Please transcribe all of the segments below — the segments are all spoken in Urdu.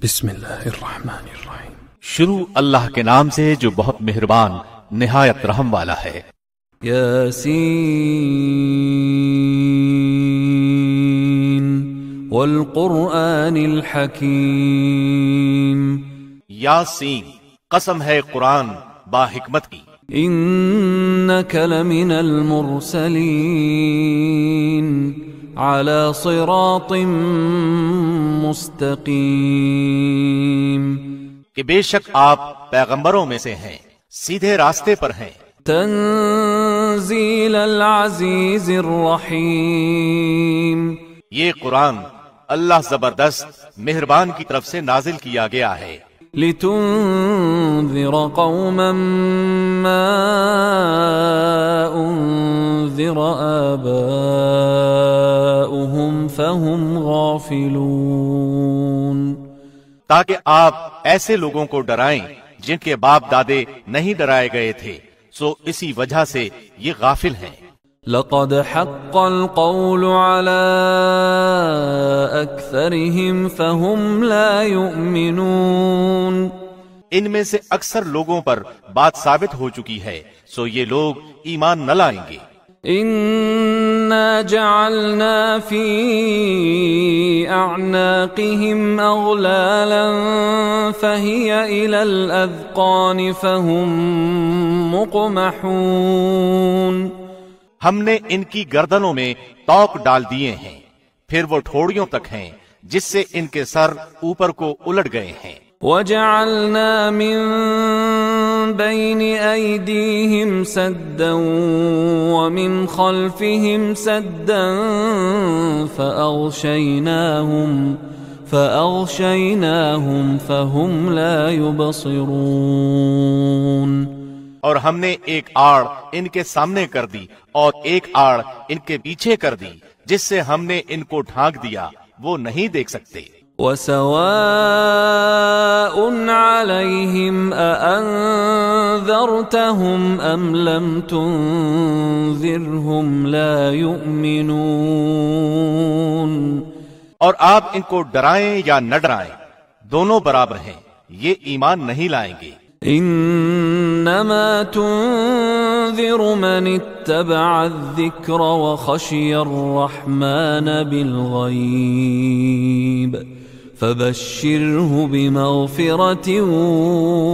بسم اللہ الرحمن الرحیم۔ شروع اللہ کے نام سے جو بہت مہربان نہایت رحم والا ہے۔ یاسین والقرآن الحکیم۔ یاسین، قسم ہے قرآن با حکمت کی۔ انک لمن المرسلین علی صراط مستقیم۔ کہ بے شک آپ پیغمبروں میں سے ہیں، سیدھے راستے پر ہیں۔ تنزیل العزیز الرحیم۔ یہ قرآن اللہ زبردست مہربان کی طرف سے نازل کیا گیا ہے۔ لتنذر قوما ما انذر آباؤهم فهم غافلون۔ تاکہ آپ ایسے لوگوں کو ڈرائیں جن کے باپ دادے نہیں ڈرائے گئے تھے، سو اسی وجہ سے یہ غافل ہیں۔ لقد حق القول على اکثرهم فهم لا يؤمنون۔ ان میں سے اکثر لوگوں پر بات ثابت ہو چکی ہے، سو یہ لوگ ایمان نہ لائیں گے۔ انا جعلنا في اعناقهم اغلالا فهي الى الاذقان فهم مقمحون۔ ہم نے ان کی گردنوں میں توق ڈال دیے ہیں، پھر وہ ٹھوڑیوں تک ہیں جس سے ان کے سر اوپر کو الٹ گئے ہیں۔ وجعلنا من بين أيديهم سدا ومن خلفهم سدا فأغشيناهم فهم لا يبصرون۔ اور ہم نے ایک آڑ ان کے سامنے کر دی اور ایک آڑ ان کے پیچھے کر دی، جس سے ہم نے ان کو ڈھانک دیا، وہ نہیں دیکھ سکتے۔ وَسَوَاءٌ عَلَيْهِمْ أَأَنذَرْتَهُمْ أَمْ لَمْ تُنذِرْهُمْ لَا يُؤْمِنُونَ۔ اور آپ ان کو ڈرائیں یا نہ ڈرائیں، دونوں برابر ہیں، یہ ایمان نہیں لائیں گے۔ انما تنذر من اتبع الذکر وخشی الرحمن بالغیب فبشره بمغفرة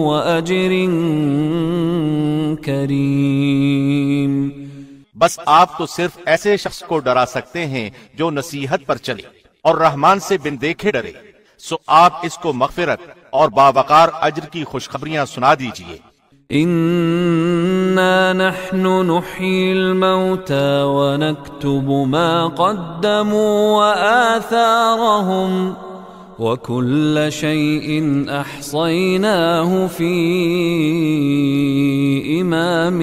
واجر کریم۔ بس آپ تو صرف ایسے شخص کو ڈرا سکتے ہیں جو نصیحت پر چلے اور رحمان سے بن دیکھے ڈرے، سو آپ اس کو مغفرت اور باوقار اجر کی خوشخبریاں سنا دیجئے۔ انا نحن نحيي الموتى ونكتب ما قدموا وآثارهم وكل شيء احصيناه في امام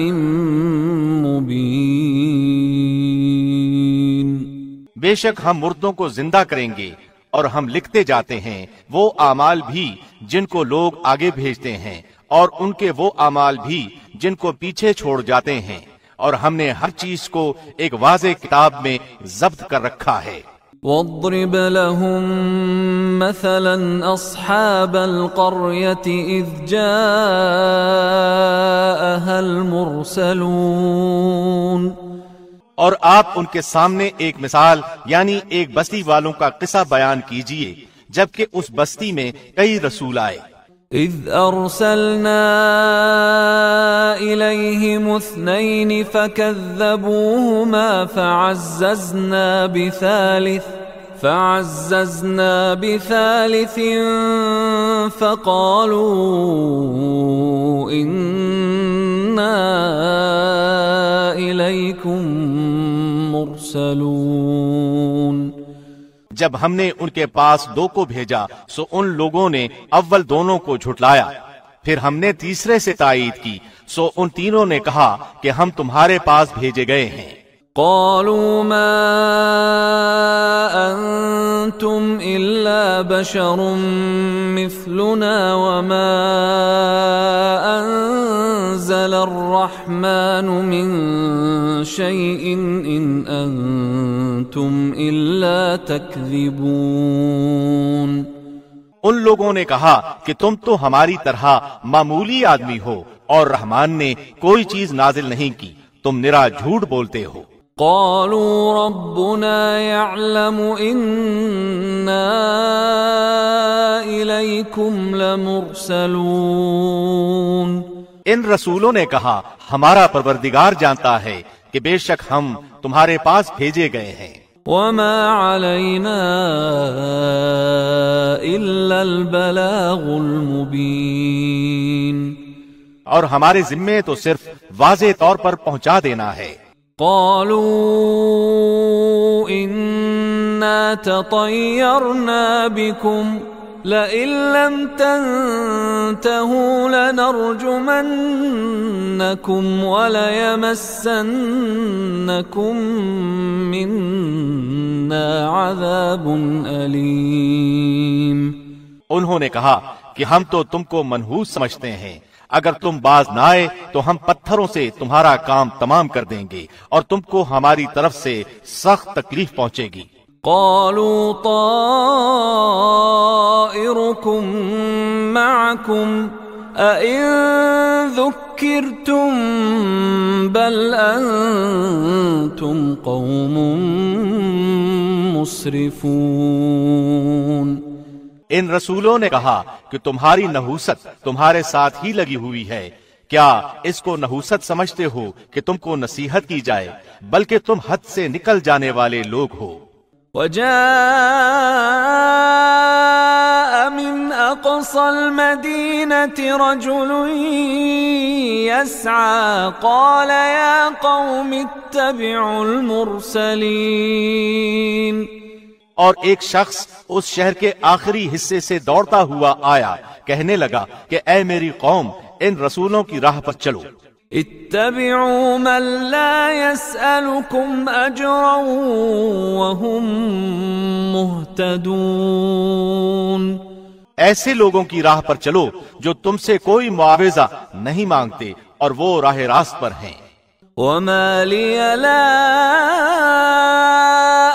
مبين۔ بے شک ہم مردوں کو زندہ کریں گے اور ہم لکھتے جاتے ہیں وہ اعمال بھی جن کو لوگ آگے بھیجتے ہیں اور ان کے وہ اعمال بھی جن کو پیچھے چھوڑ جاتے ہیں، اور ہم نے ہر چیز کو ایک واضح کتاب میں ضبط کر رکھا ہے۔ واضرب لهم مثلا اصحاب القرية اذ جاءها المرسلون۔ اور آپ ان کے سامنے ایک مثال یعنی ایک بستی والوں کا قصہ بیان کیجئے جبکہ اس بستی میں کئی رسول آئے۔ اذ ارسلنا الیہم اثنین فکذبوہما فعززنا بثالث فقالوا انا الیکم مرسلون۔ جب ہم نے ان کے پاس دو کو بھیجا سو ان لوگوں نے اول دونوں کو جھٹلایا، پھر ہم نے تیسرے سے تائید کی، سو ان تینوں نے کہا کہ ہم تمہارے پاس بھیجے گئے ہیں۔ قالوا ما انتم الا بشر مثلنا وما انزل الرحمن من شيء ان انتم الا تكذبون۔ ان لوگوں نے کہا کہ تم تو ہماری طرح معمولی آدمی ہو اور رحمان نے کوئی چیز نازل نہیں کی، تم نرا جھوٹ بولتے ہو۔ قالوا ربنا يعلم إنا إليكم لمرسلون۔ ان رسولوں نے کہا ہمارا پروردگار جانتا ہے کہ بے شک ہم تمہارے پاس بھیجے گئے ہیں۔ وما علينا إلا البلاغ المبين۔ اور ہمارے ذمے تو صرف واضح طور پر پہنچا دینا ہے۔ قالوا إنا تطيرنا بكم لئن لم تنتهوا لنرجمنكم وليمسنكم منا عذاب أليم۔ انہوں نے کہا کہ ہم تو تم کو منحوس سمجھتے ہیں، اگر تم باز نہ آئے تو ہم پتھروں سے تمہارا کام تمام کر دیں گے اور تم کو ہماری طرف سے سخت تکلیف پہنچے گی۔ قالوا طائركم معكم أئن ذكرتم بل أنتم قوم مسرفون۔ ان رسولوں نے کہا کہ تمہاری نحوست تمہارے ساتھ ہی لگی ہوئی ہے، کیا اس کو نحوست سمجھتے ہو کہ تم کو نصیحت کی جائے، بلکہ تم حد سے نکل جانے والے لوگ ہو۔ وجاء من أقصى المدينة رجل يسعى قال يا قوم اتبعوا المرسلين۔ اور ایک شخص اس شہر کے آخری حصے سے دوڑتا ہوا آیا، کہنے لگا کہ اے میری قوم، ان رسولوں کی راہ پر چلو۔ اتبعوا من لا يسألكم أجرا وهم مهتدون۔ ایسے لوگوں کی راہ پر چلو جو تم سے کوئی معاوضہ نہیں مانگتے اور وہ راہ راست پر ہیں۔ وما لي لا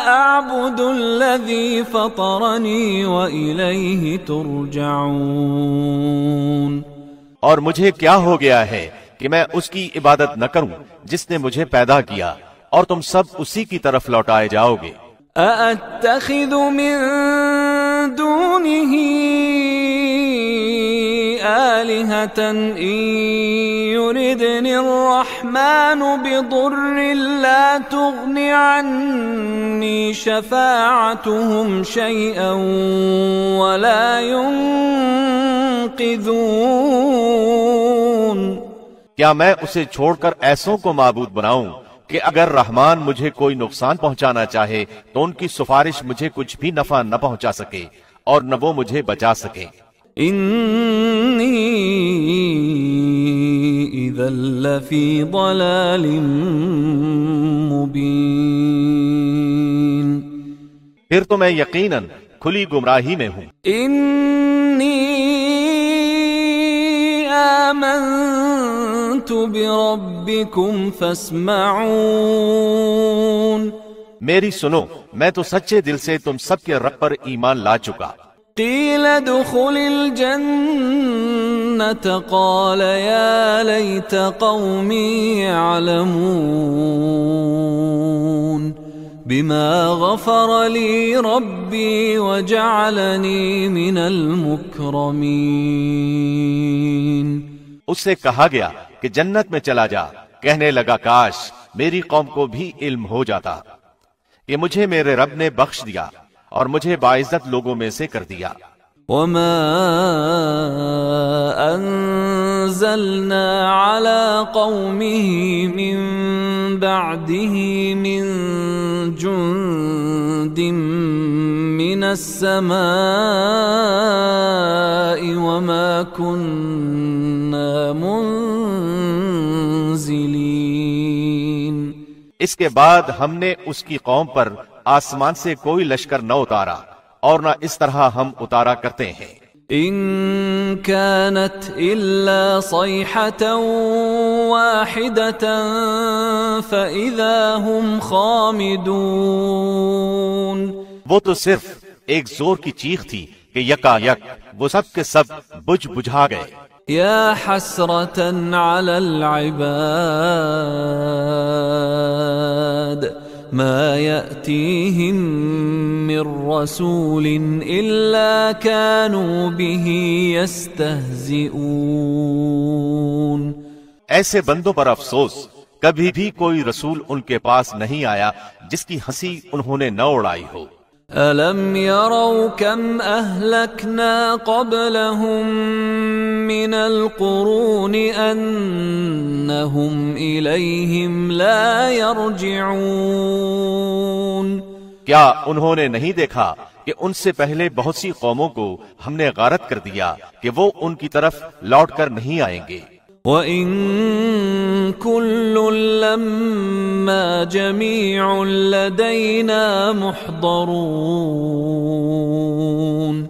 أعبد الذي فطرني وإليه ترجعون۔ اور مجھے کیا ہو گیا ہے کہ میں اس کی عبادت نہ کروں جس نے مجھے پیدا کیا، اور تم سب اسی کی طرف لوٹائے جاؤ گے۔ أأتخذ من دونه آلهة إن يردني الرحمن بضر لا تغن عني شفاعتهم شيئا ولا ينقذون۔ کیا میں اسے چھوڑ کر ایسوں کو معبود بناؤں کہ اگر رحمان مجھے کوئی نقصان پہنچانا چاہے تو ان کی سفارش مجھے کچھ بھی نفع نہ پہنچا سکے اور نہ وہ مجھے بچا سکے۔ انی اذا لفی ضلال مبین۔ پھر تو میں یقیناً کھلی گمراہی میں ہوں۔ انی آمنت بربکم فاسمعون۔ میری سنو، میں تو سچے دل سے تم سب کے رب پر ایمان لا چکا۔ قیل ادخل الجنة قال یا لیت قومی يعلمون بما غفر لی ربی وجعلنی من المکرمین۔ اس سے کہا گیا کہ جنت میں چلا جا، کہنے لگا کاش میری قوم کو بھی علم ہو جاتا کہ مجھے میرے رب نے بخش دیا اور مجھے باعزت لوگوں میں سے کر دیا۔ وما انزلنا على قومه من بعده من جند من السماء وما كنا منزلين۔ اس کے بعد ہم نے اس کی قوم پر آسمان سے کوئی لشکر نہ اتارا اور نہ اس طرح ہم اتارا کرتے ہیں۔ ان كانت الا صيحة واحدة فاذا هم خامدون۔ وہ تو صرف ایک زور کی چیخ تھی کہ یکا یک وہ سب کے سب بجھ بجھا گئے۔ یا حسرة على العباد ما يأتيهم من رسول إلا كانوا به يستهزئون۔ ایسے بندوں پر افسوس، کبھی بھی کوئی رسول ان کے پاس نہیں آیا جس کی ہنسی انہوں نے نہ اڑائی ہو۔ أَلَمْ يَرَوْا كَمْ أَهْلَكْنَا قَبْلَهُمْ مِنَ الْقُرُونِ أَنَّهُمْ إِلَيْهِمْ لَا يَرْجِعُونَ۔ کیا انہوں نے نہیں دیکھا کہ ان سے پہلے بہت سی قوموں کو ہم نے غارت کر دیا کہ وہ ان کی طرف لوٹ کر نہیں آئیں گے۔ وَإِن كُلٌّ لَّمَّا جَمِيعٌ لَّدَيْنَا مُحْضَرُونَ۔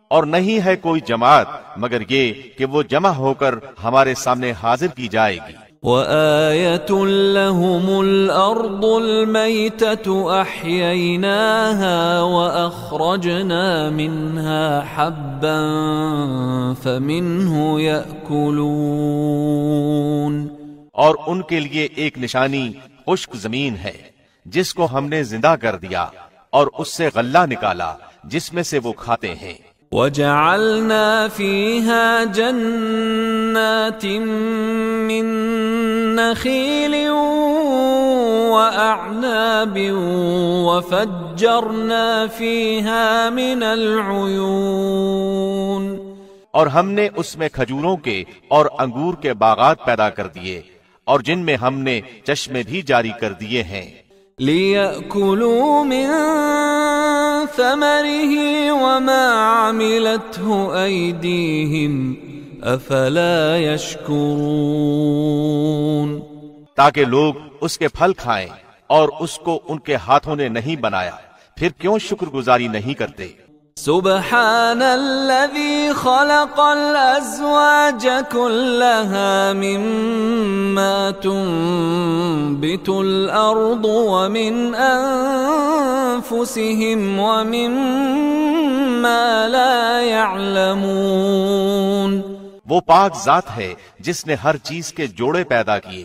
اور نہیں ہے کوئی جماعت مگر یہ کہ وہ جمع ہو کر ہمارے سامنے حاضر کی جائے گی۔ وَآيَةٌ لَّهُمُ الْأَرْضُ الْمَيْتَةُ أَحْيَيْنَاهَا وَأَخْرَجْنَا مِنْهَا حَبًّا فَمِنْهُ يَأْكُلُونَ۔ اور ان کے لیے ایک نشانی خشک زمین ہے جس کو ہم نے زندہ کر دیا اور اس سے غلہ نکالا جس میں سے وہ کھاتے ہیں۔ وَجَعَلْنَا فِيهَا جَنَّاتٍ مِّن نَّخِيلٍ وَأَعْنَابٍ وَفَجَّرْنَا فِيهَا مِنَ الْعُيُونِ۔ اور ہم نے اس میں کھجوروں کے اور انگور کے باغات پیدا کر دیے اور جن میں ہم نے چشمے بھی جاری کر دیے ہیں۔ لِيَأْكُلُوا مِن ثَمَرِهِ وَمَا عَمِلَتْهُ أَيْدِيهِمْ أَفَلَا يَشْكُرُونَ۔ تاکہ لوگ اس کے پھل کھائیں اور اس کو ان کے ہاتھوں نے نہیں بنایا، پھر کیوں شکر گزاری نہیں کرتے؟ سبحان الذي خلق الأزواج كلها مما تنبت الأرض ومن أنفسهم ومما لا يعلمون۔ وہ پاک ذات ہے جس نے ہر چیز کے جوڑے پیدا کیے،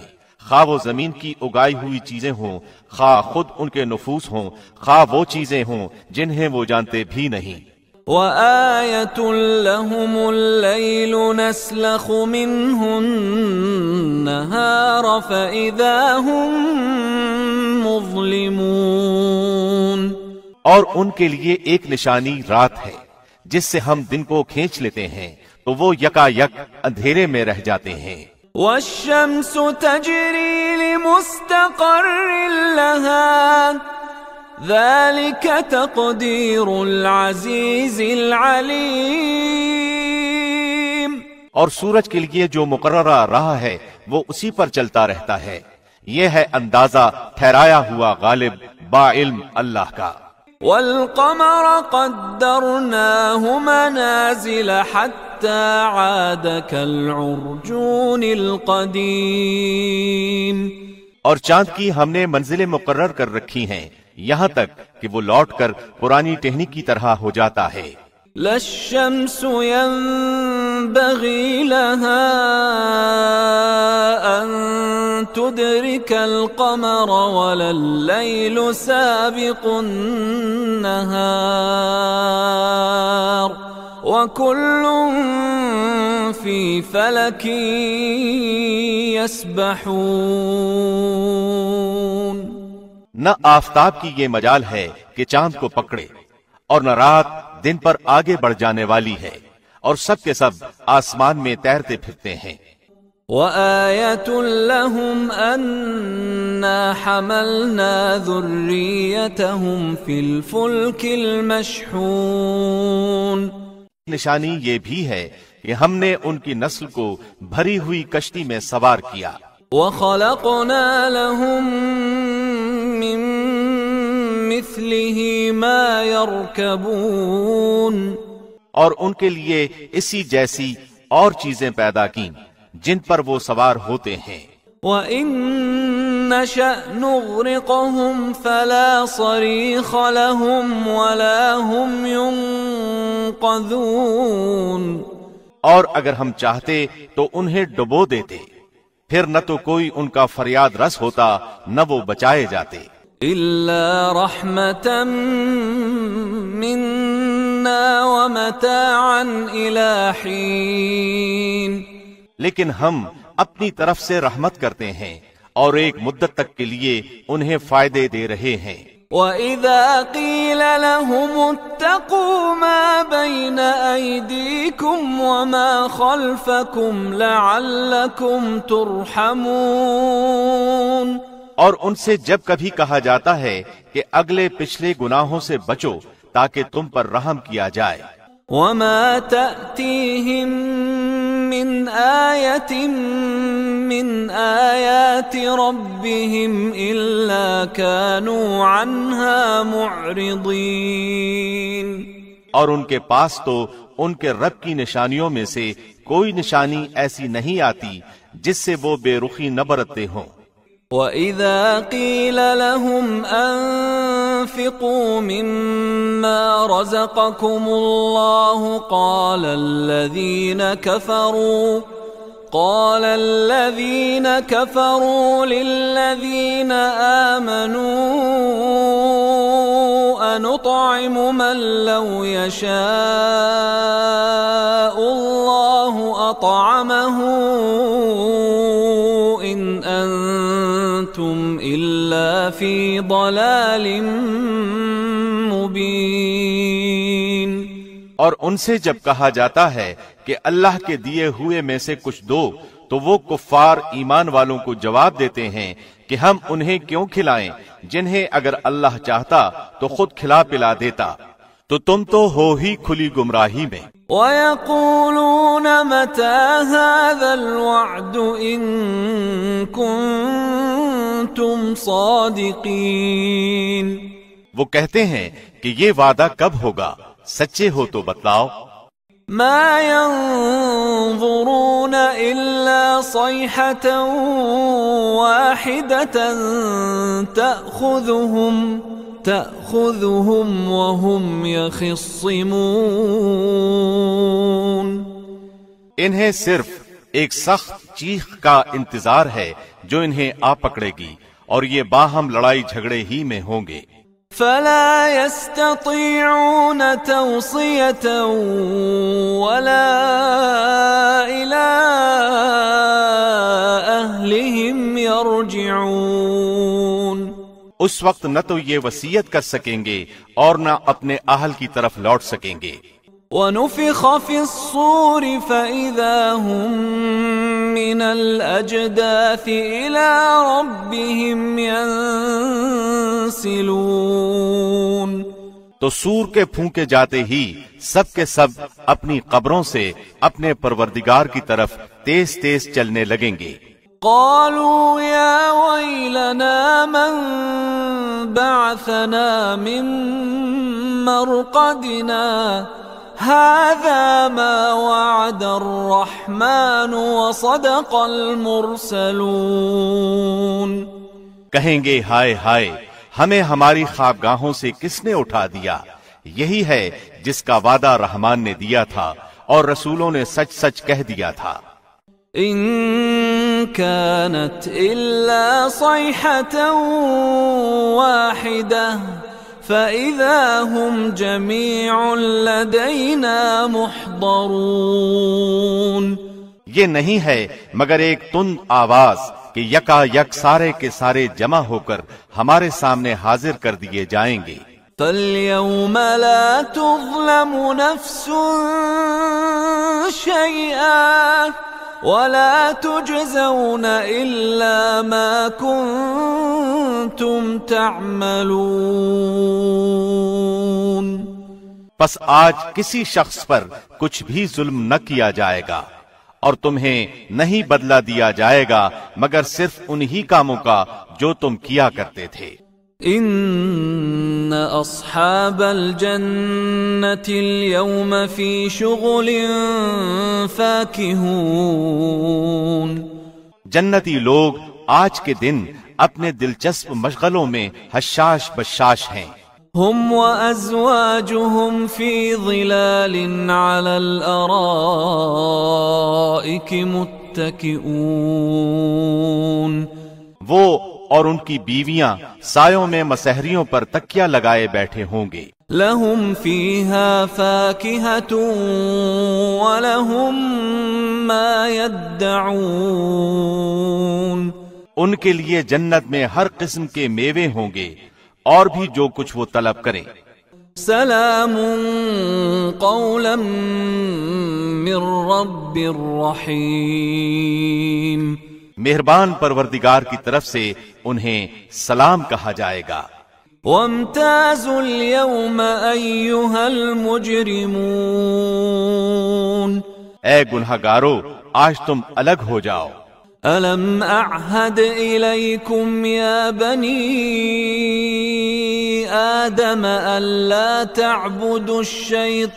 خواہ وہ زمین کی اگائی ہوئی چیزیں ہوں، خواہ خود ان کے نفوس ہوں، خواہ وہ چیزیں ہوں جنہیں وہ جانتے بھی نہیں۔ وَآيَةٌ لَّهُمُ اللَّيْلُ نَسْلَخُ مِنْهُ النَّهَارَ فَإِذَا هُمْ مُظْلِمُونَ۔ اور ان کے لیے ایک نشانی رات ہے جس سے ہم دن کو کھینچ لیتے ہیں تو وہ یکا یک اندھیرے میں رہ جاتے ہیں۔ وَالشَّمْسُ تَجْرِي لِمُسْتَقَرٍّ لَهَا ذَلِكَ تَقْدِيرُ الْعَزِيزِ الْعَلِيمِ۔ اور سورج کے لیے جو مقررہ راہ ہے وہ اسی پر چلتا رہتا ہے، یہ ہے اندازہ ٹھہرایا ہوا غالب با علم اللہ کا۔ وَالْقَمَرَ قَدَّرْنَاهُ مَنَازِلَ حَتَّى عَادَ كَالْعُرْجُونِ الْقَدِيمِ۔ اور چاند کی ہم نے منزلیں مقرر کر رکھی ہیں یہاں تک کہ وہ لوٹ کر پرانی ٹہنی کی طرح ہو جاتا ہے۔ لا الشمس ينبغي لها أن تدرك القمر ولا الليل سابق النهار وكل في فلك يسبحون۔ نہ آفتاب کی یہ مجال ہے کہ چاند کو پکڑے اور نہ رات دن پر آگے بڑھ جانے والی ہے، اور سب کے سب آسمان میں تیرتے پھرتے ہیں۔ وَآيَةٌ لَّهُمْ أَنَّا حَمَلْنَا ذُرِّيَّتَهُمْ فِي الْفُلْكِ الْمَشْحُونِ۔ نشانی یہ بھی ہے کہ ہم نے ان کی نسل کو بھری ہوئی کشتی میں سوار کیا۔ وَخَلَقْنَا لَهُم مِّن مِّثْلِهِ مَا يَرْكَبُونَ۔ اور ان کے لیے اسی جیسی اور چیزیں پیدا کیں جن پر وہ سوار ہوتے ہیں۔ وَإِن نَّشَأْ نُغْرِقْهُمْ فَلَا صَرِيخَ لَهُمْ وَلَا هُمْ ينقذون اور اگر ہم چاہتے تو انہیں ڈبو دیتے، پھر نہ تو کوئی ان کا فریاد رس ہوتا نہ وہ بچائے جاتے، إلا رحمة منا ومتاعا إلى حين، لیکن ہم اپنی طرف سے رحمت کرتے ہیں اور ایک مدت تک کے لیے انہیں فائدے دے رہے ہیں۔ وَإِذَا قِيلَ لَهُمُ اتَّقُوا مَا بَيْنَ أَيْدِيكُمْ وَمَا خَلْفَكُمْ لَعَلَّكُمْ تُرْحَمُونَ، اور ان سے جب کبھی کہا جاتا ہے کہ اگلے پچھلے گناہوں سے بچو تاکہ تم پر رحم کیا جائے، وَمَا تَأْتِيهِم مِّنْ آيَةٍ مِّنْ آيَاتِ رَبِّهِمْ إِلَّا كَانُوا عَنْهَا مُعْرِضِينَ، اور ان کے پاس تو ان کے رب کی نشانیوں میں سے کوئی نشانی ایسی نہیں آتی جس سے وہ بے رخی نہ برتتے ہوں۔ وَإِذَا قِيلَ لَهُمْ أَنفِقُوا مِمَّا رَزَقَكُمُ اللَّهُ قَالَ الَّذِينَ كَفَرُوا لِلَّذِينَ آمَنُوا أَنُطْعِمُ مَن لَّوْ يَشَاءُ اللَّهُ أَطْعَمَهُ إِنْ أَنْتُمْ إِلَّا فِي ضَلَالٍ مُبِينٍ۔ اور ان سے جب کہا جاتا ہے کہ اللہ کے دیے ہوئے میں سے کچھ دو تو وہ کفار ایمان والوں کو جواب دیتے ہیں کہ ہم انہیں کیوں کھلائیں جنہیں اگر اللہ چاہتا تو خود کھلا پلا دیتا، تو تم تو ہو ہی کھلی گمراہی میں۔ وَيَقُولُونَ مَتَى هَذَا الْوَعْدُ إِن كُنتُمْ صَادِقِينَ، وہ کہتے ہیں کہ یہ وعدہ کب ہوگا، سچے ہو تو بتلاؤ۔ مَا يَنظُرُونَ إِلَّا صَيْحَةً وَاحِدَةً تأخذهم وهم يخصمون، انہیں صرف ایک سخت چیخ کا انتظار ہے جو انہیں آ پکڑے گی، اور یہ باہم لڑائی جھگڑے ہی میں ہوں گے۔ فلا يستطيعون توصية ولا إلى أهلهم يرجعون، اس وقت نہ تو یہ وصیت کر سکیں گے اور نہ اپنے اہل کی طرف لوٹ سکیں گے۔ وَنُفِخَ فِي الصُّورِ فَإِذَا هُم مِّنَ الْأَجْدَاثِ إِلَى رَبِّهِمْ يَنسِلُونَ، تو سور کے پھونکے جاتے ہی سب کے سب اپنی قبروں سے اپنے پروردگار کی طرف تیز تیز چلنے لگیں گے۔ قالوا يا ويلنا من بعثنا من مرقدنا هذا ما وعد الرحمن وصدق المرسلون، کہیں گے ہائے ہائے، ہمیں ہماری خوابگاہوں سے کس نے اٹھا دیا، یہی ہے جس کا وعدہ رحمان نے دیا تھا اور رسولوں نے سچ سچ کہہ دیا تھا۔ إن كانت إلا صيحة واحدة فإذا هم جميع لدينا محضرون، یہ نہیں ہے مگر ایک تند آواز کہ یکا یک سارے کے سارے جمع ہو کر ہمارے سامنے حاضر کر دیے جائیں گے۔ فَالْيَوْمَ لَا تُظْلَمُ نَفْسٌ شَيْئًا وَلَا تُجْزَوْنَ إِلَّا مَا كُنتُمْ تَعْمَلُونَ، پس آج کسی شخص پر کچھ بھی ظلم نہ کیا جائے گا اور تمہیں نہیں بدلہ دیا جائے گا مگر صرف انہی کاموں کا جو تم کیا کرتے تھے۔ ان اصحاب الجنة اليوم في شغل فاكهون، جنتی لوگ آج کے دن اپنے دلچسپ مشغلوں میں حشاش بشاش ہیں۔ هم وأزواجهم في ظلال على الأرائك متكئون وہ اور ان کی بیویاں سایوں میں مسہریوں پر تکیہ لگائے بیٹھے ہوں گے. لهم فيها فاكهة ولهم ما يدعون ان کے لیے جنت میں ہر قسم کے میوے ہوں گے اور بھی جو کچھ وہ طلب کریں. سلام قولا من رب رحیم مہربان پروردگار کی طرف سے انہیں سلام کہا جائے گا. وامتازوا اليوم أيها المجرمون اے گنہگارو آج تم الگ ہو جاؤ. ألم أعهد إليكم يا بني آدم ألا تعبدوا الشيطان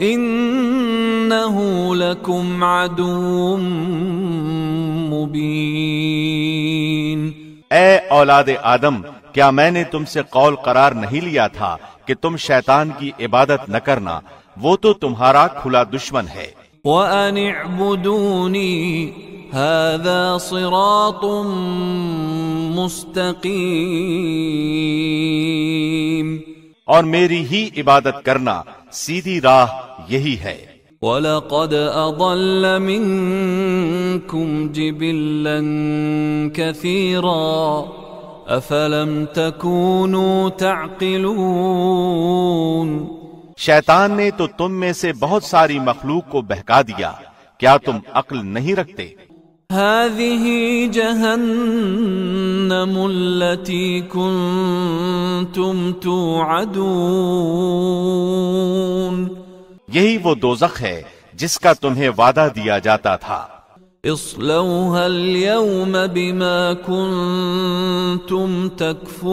إنه لكم عدو مبين. اے اولاد آدم، کیا میں نے تم سے قول قرار نہیں لیا تھا کہ تم شیطان کی عبادت نہ کرنا؟ وہ تو تمہارا کھلا دشمن ہے. وَأَنِ اعْبُدُونِي هَذَا صِرَاطٌ مُسْتَقِيمٌ اور میری ہی عبادت کرنا سیدھی راہ یہی ہے. وَلَقَدْ أَضَلَّ مِنْكُمْ جِبِلًّا كَثِيرًا أَفَلَمْ تَكُونُوا تَعْقِلُونَ شیطان نے تو تم میں سے بہت ساری مخلوق کو بہکا دیا، کیا تم عقل نہیں رکھتے؟ هذه جهنم التي كنتم توعدون یہی وہ دوزخ ہے جس کا تمہیں وعدہ دیا جاتا تھا. اصلوها اليوم بما كنتم تكفرون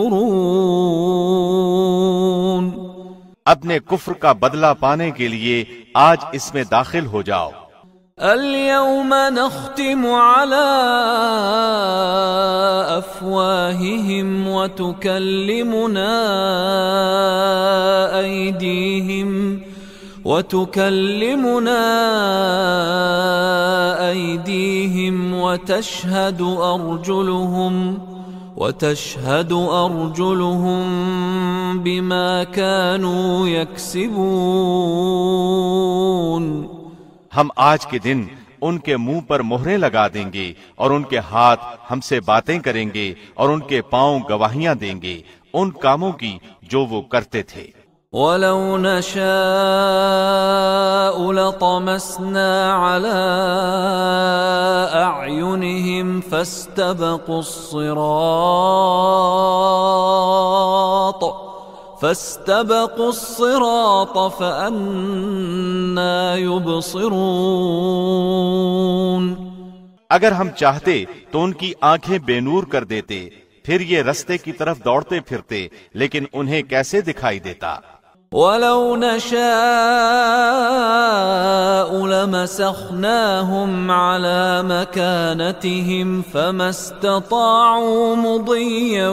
اپنے کفر کا بدلہ پانے کے لیے آج اس میں داخل ہو جاؤ. اليوم نختم على أفواههم وتكلمنا أيديهم وتشهد أرجلهم بما كانوا يكسبون. ہم آج کے دن ان کے منہ پر مہریں لگا دیں گے اور ان کے ہاتھ ہم سے باتیں کریں گے اور ان کے پاؤں گواہیاں دیں گے ان کاموں کی جو وہ کرتے تھے. وَلَوْ نَشَاءُ لَطَمَسْنَا عَلَىٰ أَعْيُنِهِمْ فاستبقوا الصراط فأنا يبصرون. اگر ہم چاہتے تو ان کی آنکھیں بے نور کر دیتے، پھر یہ رستے کی طرف دوڑتے پھرتے، لیکن انہیں کیسے دکھائی دیتا؟ وَلَوْ نَشَاءُ لَمَسَخْنَاهُمْ عَلَى مَكَانَتِهِمْ فَمَا اسْتَطَاعُوا مُضِيًّا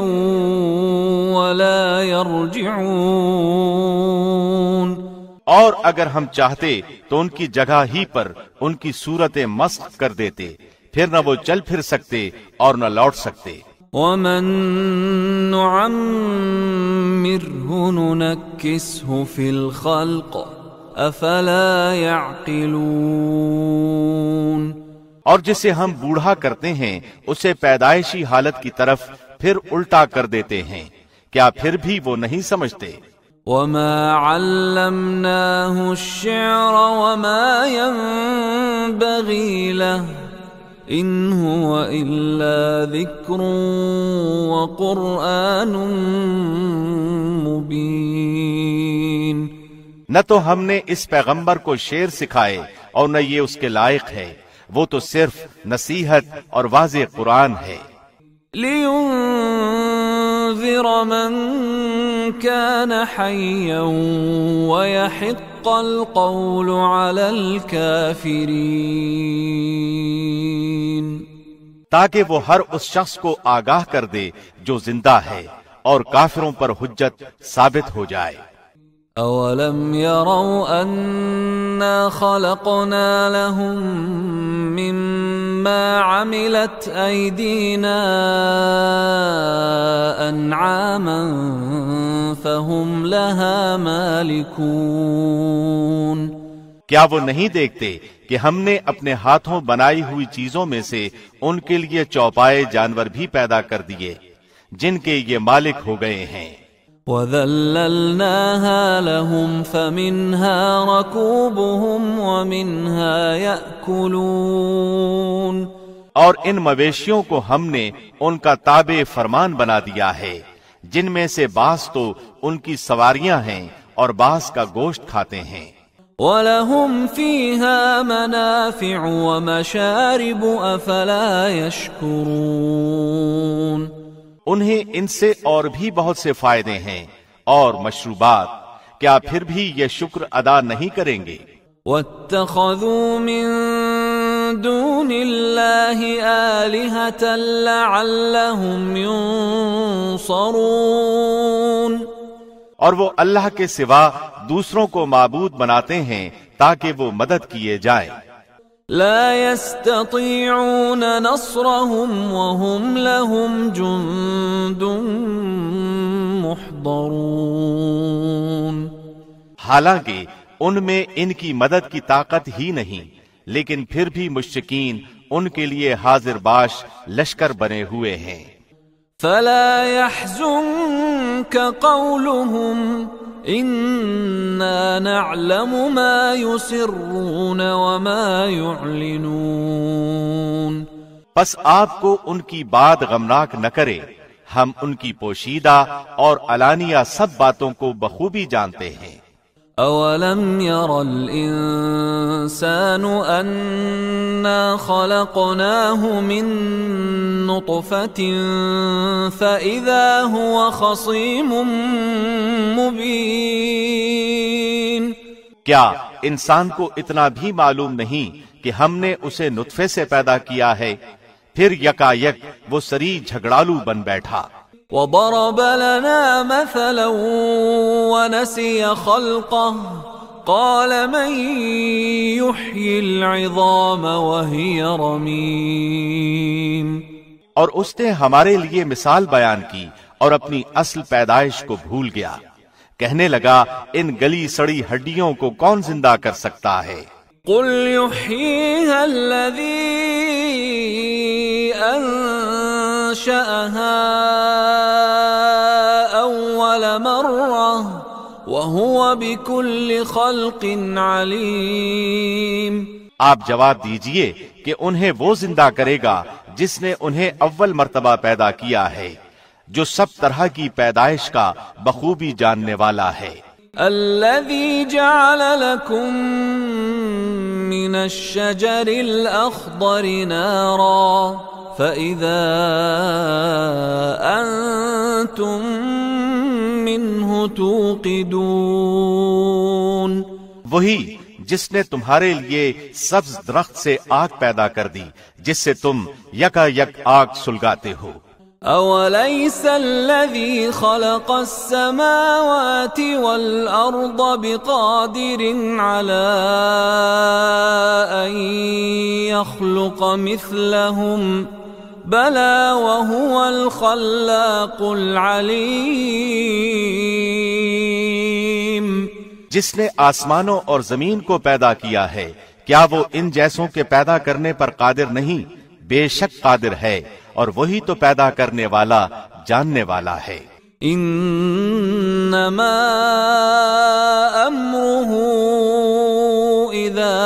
وَلَا يَرْجِعُونَ. اور اگر ہم چاہتے تو ان کی جگہ ہی پر ان کی صورتیں مسخ کر دیتے، پھر نہ وہ چل پھر سکتے اور نہ لوٹ سکتے. وَمَن نُعَمِّرْهُ نُنَكِّسْهُ فِي الْخَلْقِ أَفَلَا يَعْقِلُونَ. اور جسے ہم بوڑھا کرتے ہیں اسے پیدائشی حالت کی طرف پھر الٹا کر دیتے ہیں، کیا پھر بھی وہ نہیں سمجھتے؟ وَمَا عَلَّمْنَاهُ الشِّعْرَ وَمَا يَنبَغِي لَهُ إِنْ هُوَ إِلَّا ذِكْرٌ وَقُرْآنٌ مُبِينٌ. نہ تو ہم نے اس پیغمبر کو شعر سکھائے اور نہ یہ اس کے لائق ہے، وہ تو صرف نصیحت اور واضح قرآن ہے. لِيُنذِرَ مَن كَانَ حَيًّا وَيَحِقَّ الْقَوْلُ عَلَى الْكَافِرِينَ. تاکہ وہ ہر اس شخص کو آگاہ کر دے جو زندہ ہے اور کافروں پر حجت ثابت ہو جائے۔ أَوَلَمْ يَرَوْا أَنَّا خَلَقْنَا لَهُم مِّمَّا عَمِلَتْ أَيْدِينَا أَنْعَامًا فَهُمْ لَهَا مَالِكُونَ کیا وہ نہیں دیکھتے کہ ہم نے اپنے ہاتھوں بنائی ہوئی چیزوں میں سے ان کے لیے چوپائے جانور بھی پیدا کر دیے جن کے یہ مالک ہو گئے ہیں۔ وَذَلَّلْنَاهَا لَهُمْ فَمِنْهَا رَكُوبُهُمْ وَمِنْهَا يَأْكُلُونَ اور ان مویشیوں کو ہم نے ان کا تابع فرمان بنا دیا ہے، جن میں سے بعض تو ان کی سواریاں ہیں اور بعض کا گوشت کھاتے ہیں۔ وَلَهُمْ فِيهَا مَنَافِعُ وَمَشَارِبُ أَفَلَا يَشْكُرُونَ انہیں ان سے اور بھی بہت سے فائدے ہیں اور مشروبات، کیا پھر بھی یہ شکر ادا نہیں کریں گے؟ وَاتَّخَذُوا مِن دُونِ اللَّهِ آلِهَةً لَعَلَّهُمْ يُنصَرُونَ اور وہ اللہ کے سوا دوسروں کو معبود بناتے ہیں تاکہ وہ مدد کیے جائیں۔ لا يستطيعون نصرهم وهم لهم جند محضرون حالانکہ ان میں ان کی مدد کی طاقت ہی نہیں، لیکن پھر بھی مشرکین ان کے لیے حاضر باش لشکر بنے ہوئے ہیں۔ فلا يحزنك قولهم إنا نعلم ما يسرون وما يعلنون پس آپ کو ان کی بات غمناک نہ کرے، ہم ان کی پوشیدہ اور علانیہ سب باتوں کو بخوبی جانتے ہیں۔ أَوَلَمْ يَرَ الْإِنسَانُ أَنَّا خَلَقْنَاهُ مِن نُّطْفَةٍ فَإِذَا هُوَ خَصِيمٌ مُّبِينٌ کیا انسان کو اتنا بھی معلوم نہیں کہ ہم نے اسے نطفے سے پیدا کیا ہے، پھر یکا یک وہ سری جھگڑالو بن بیٹھا۔ وَضَرَبَ لَنَا مَثَلًا وَنَسِيَ خَلْقَهُ قَالَ مَن يُحْيِي الْعِظَامَ وَهِيَ رَمِيمٌ اور اس نے ہمارے لیے مثال بیان کی اور اپنی اصل پیدائش کو بھول گیا، کہنے لگا ان گلی سڑی ہڈیوں کو کون زندہ کر سکتا ہے؟ قُلْ يُحْيِيهَا الَّذِي أَنشَأَهَا أَوَّلَ مَرَّةٍ وَهُوَ بِكُلِّ خَلْقٍ عَلِيمٌ آپ جواب دیجئے کہ انہیں وہ زندہ کرے گا جس نے انہیں اول مرتبہ پیدا کیا ہے، جو سب طرح کی پیدائش کا بخوبی جاننے والا ہے۔ الذي جعل لكم من الشجر الأخضر نارا فإذا أنتم منه توقدون وہی جس نے تمہارے لیے سبز درخت سے آگ پیدا کر دی جس سے تم یکا یک آگ سلگاتے ہو۔ أوليس الذي خلق السماوات والأرض بقادر على أن يخلق مثلهم بلى وهو الخلاق العليم جس نے آسمانوں اور زمین کو پیدا کیا ہے، کیا وہ ان جیسوں کے پیدا کرنے پر قادر نہیں؟ بے شک قادر ہے، اور وہی تو پیدا کرنے والا جاننے والا ہے۔ انما امره اذا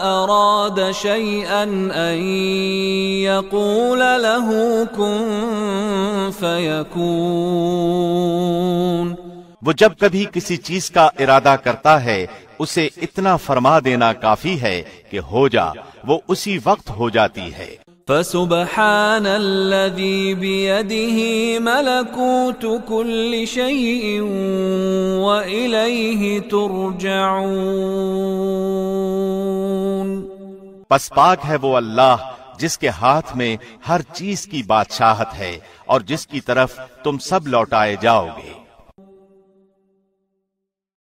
اراد شيئا ان يقول له كن فيكون وہ جب کبھی کسی چیز کا ارادہ کرتا ہے اسے اتنا فرما دینا کافی ہے کہ ہو جا، وہ اسی وقت ہو جاتی ہے۔ فسبحان الذي بيده ملكوت كل شيء وإليه ترجعون پس پاک ہے وہ اللہ جس کے ہاتھ میں ہر چیز کی بادشاہت ہے اور جس کی طرف تم سب لوٹائے جاؤ گے۔